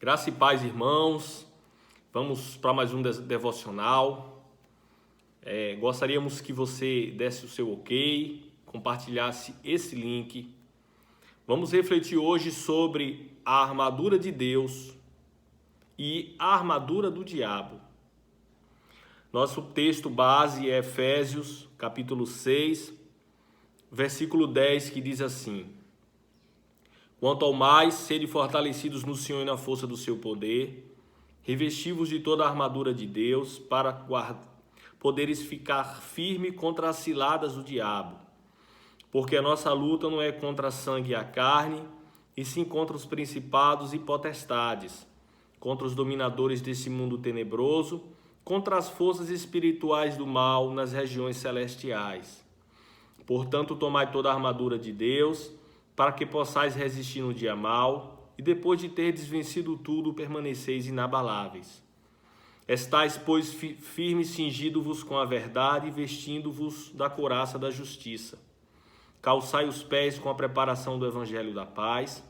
Graça e paz, irmãos. Vamos para mais um devocional. Gostaríamos que você desse o seu ok, compartilhasse esse link. Vamos refletir hoje sobre a armadura de Deus e a armadura do diabo. Nosso texto base é Efésios, capítulo 6, versículo 10, que diz assim: Quanto ao mais, sede fortalecidos no Senhor e na força do seu poder, revesti-vos de toda a armadura de Deus, para poderes ficar firme contra as ciladas do diabo. Porque a nossa luta não é contra a sangue e a carne, e sim contra os principados e potestades, contra os dominadores desse mundo tenebroso, contra as forças espirituais do mal nas regiões celestiais. Portanto, tomai toda a armadura de Deus, para que possais resistir no dia mau, e depois de terdes vencido tudo, permaneceis inabaláveis. Estais, pois, firmes, cingindo-vos com a verdade, e vestindo-vos da couraça da justiça. Calçai os pés com a preparação do evangelho da paz,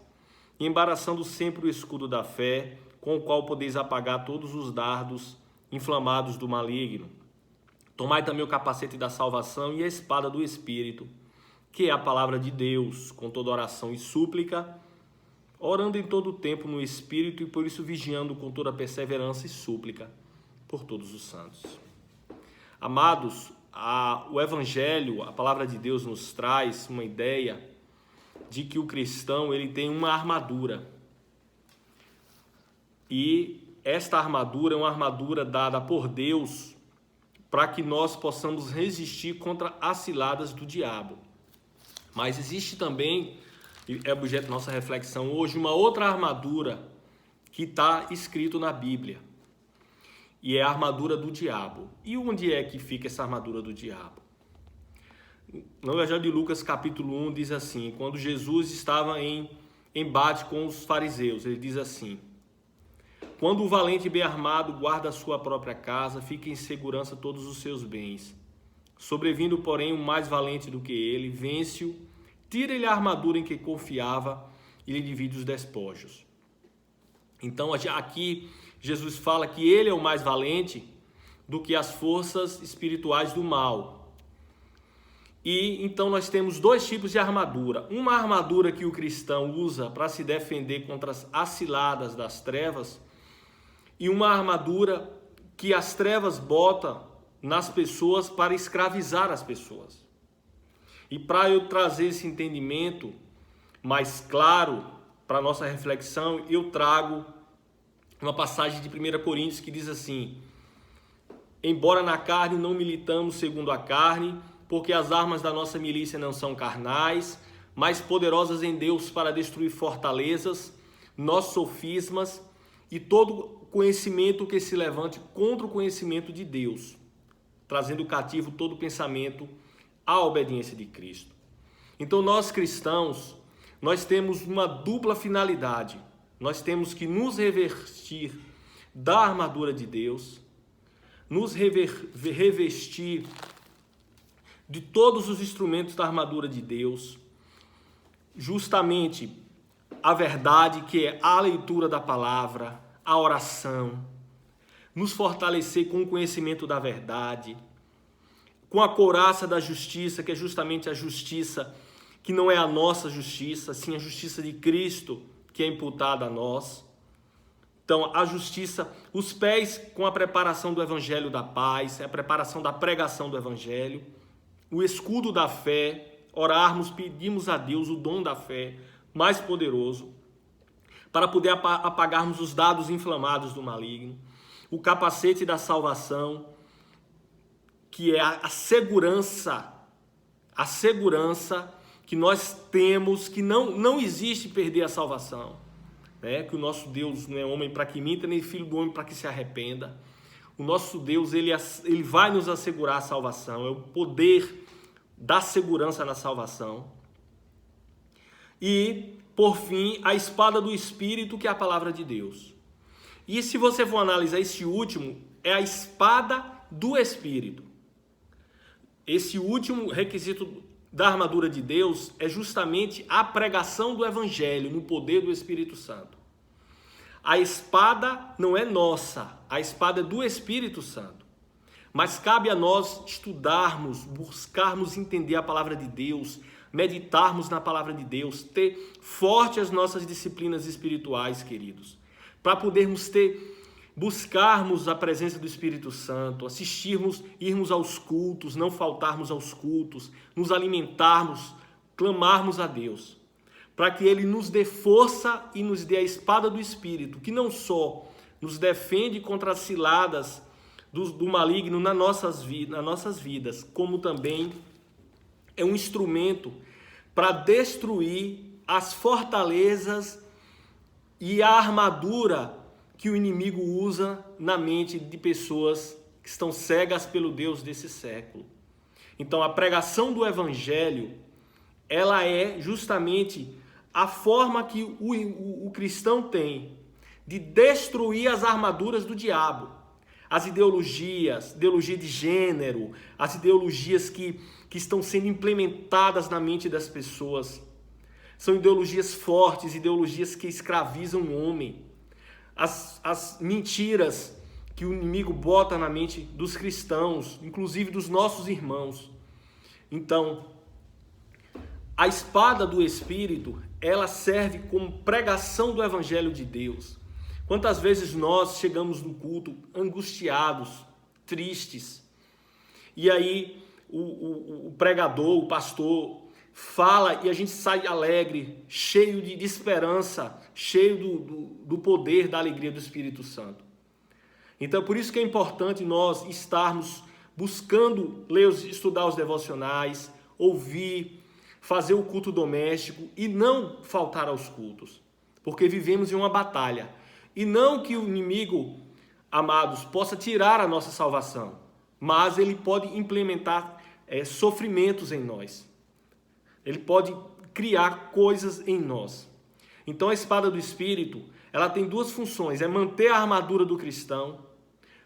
e embaraçando sempre o escudo da fé, com o qual podeis apagar todos os dardos inflamados do maligno. Tomai também o capacete da salvação e a espada do Espírito, que é a palavra de Deus, com toda oração e súplica, orando em todo o tempo no Espírito e por isso vigiando com toda perseverança e súplica por todos os santos. Amados, o Evangelho, a palavra de Deus nos traz uma ideia de que o cristão ele tem uma armadura. E esta armadura é uma armadura dada por Deus para que nós possamos resistir contra as ciladas do diabo. Mas existe também, é objeto da nossa reflexão hoje, uma outra armadura que está escrito na Bíblia. E é a armadura do diabo. E onde é que fica essa armadura do diabo? No Evangelho de Lucas, capítulo 1, diz assim: quando Jesus estava em embate com os fariseus, ele diz assim: quando o valente bem armado guarda a sua própria casa, fica em segurança todos os seus bens. Sobrevindo, porém, o mais valente do que ele, vence-o, tira-lhe a armadura em que confiava e lhe divide os despojos. Então, aqui, Jesus fala que ele é o mais valente do que as forças espirituais do mal. E, então, nós temos dois tipos de armadura. Uma armadura que o cristão usa para se defender contra as ciladas das trevas e uma armadura que as trevas botam nas pessoas para escravizar as pessoas. E para eu trazer esse entendimento mais claro para a nossa reflexão, eu trago uma passagem de 1 Coríntios que diz assim: embora na carne não militamos segundo a carne, porque as armas da nossa milícia não são carnais, mas poderosas em Deus para destruir fortalezas, nossos sofismas e todo conhecimento que se levante contra o conhecimento de Deus, trazendo cativo todo pensamento à obediência de Cristo. Então nós cristãos, nós temos uma dupla finalidade. Nós temos que nos revestir da armadura de Deus, nos revestir de todos os instrumentos da armadura de Deus, justamente a verdade, que é a leitura da palavra, a oração, nos fortalecer com o conhecimento da verdade, com a couraça da justiça, que é justamente a justiça que não é a nossa justiça, sim a justiça de Cristo, que é imputada a nós. Então, a justiça, os pés com a preparação do evangelho da paz, a preparação da pregação do evangelho, o escudo da fé, orarmos, pedimos a Deus o dom da fé mais poderoso, para poder apagarmos os dardos inflamados do maligno, o capacete da salvação, que é a segurança que nós temos, que não existe perder a salvação, né? Que o nosso Deus não é homem para que minta, nem filho do homem para que se arrependa. O nosso Deus, ele vai nos assegurar a salvação, é o poder da segurança na salvação. E, por fim, a espada do Espírito, que é a palavra de Deus. E se você for analisar esse último, é a espada do Espírito. Esse último requisito da armadura de Deus é justamente a pregação do Evangelho no poder do Espírito Santo. A espada não é nossa, a espada é do Espírito Santo. Mas cabe a nós estudarmos, buscarmos entender a palavra de Deus, meditarmos na palavra de Deus, ter forte as nossas disciplinas espirituais, queridos, para podermos buscarmos a presença do Espírito Santo, irmos aos cultos, não faltarmos aos cultos, nos alimentarmos, clamarmos a Deus, para que Ele nos dê força e nos dê a espada do Espírito, que não só nos defende contra as ciladas do maligno nas nossas vidas, como também é um instrumento para destruir as fortalezas e a armadura que o inimigo usa na mente de pessoas que estão cegas pelo Deus desse século. Então, a pregação do Evangelho, ela é justamente a forma que o cristão tem de destruir as armaduras do diabo. As ideologia de gênero, as ideologias que estão sendo implementadas na mente das pessoas. São ideologias fortes, ideologias que escravizam o homem. As mentiras que o inimigo bota na mente dos cristãos, inclusive dos nossos irmãos. Então, a espada do Espírito, ela serve como pregação do Evangelho de Deus. Quantas vezes nós chegamos no culto angustiados, tristes, e aí o pregador, o pastor, fala e a gente sai alegre, cheio de esperança, cheio do poder, da alegria do Espírito Santo. Então, por isso que é importante nós estarmos buscando estudar os devocionais, ouvir, fazer o culto doméstico e não faltar aos cultos, porque vivemos em uma batalha. E não que o inimigo, amados, possa tirar a nossa salvação, mas ele pode implementar sofrimentos em nós. Ele pode criar coisas em nós. Então a espada do Espírito, ela tem duas funções, é manter a armadura do cristão,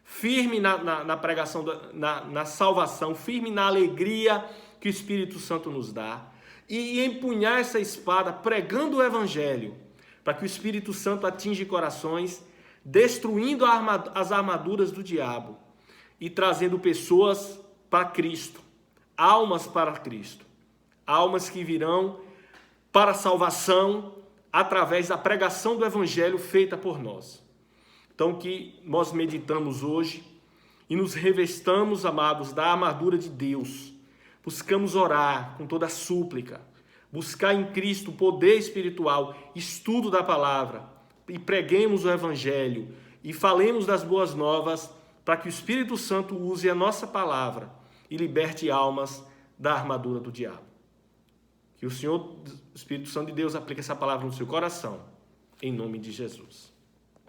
firme na pregação, na salvação, firme na alegria que o Espírito Santo nos dá, e empunhar essa espada pregando o Evangelho, para que o Espírito Santo atinja corações, destruindo as armaduras do diabo e trazendo pessoas para Cristo, almas para Cristo, almas que virão para a salvação através da pregação do Evangelho feita por nós. Então, que nós meditamos hoje e nos revestamos, amados, da armadura de Deus, buscamos orar com toda a súplica, buscar em Cristo poder espiritual, estudo da palavra, e preguemos o Evangelho, e falemos das boas novas, para que o Espírito Santo use a nossa palavra e liberte almas da armadura do diabo. Que o Senhor, o Espírito Santo de Deus, aplique essa palavra no seu coração, em nome de Jesus.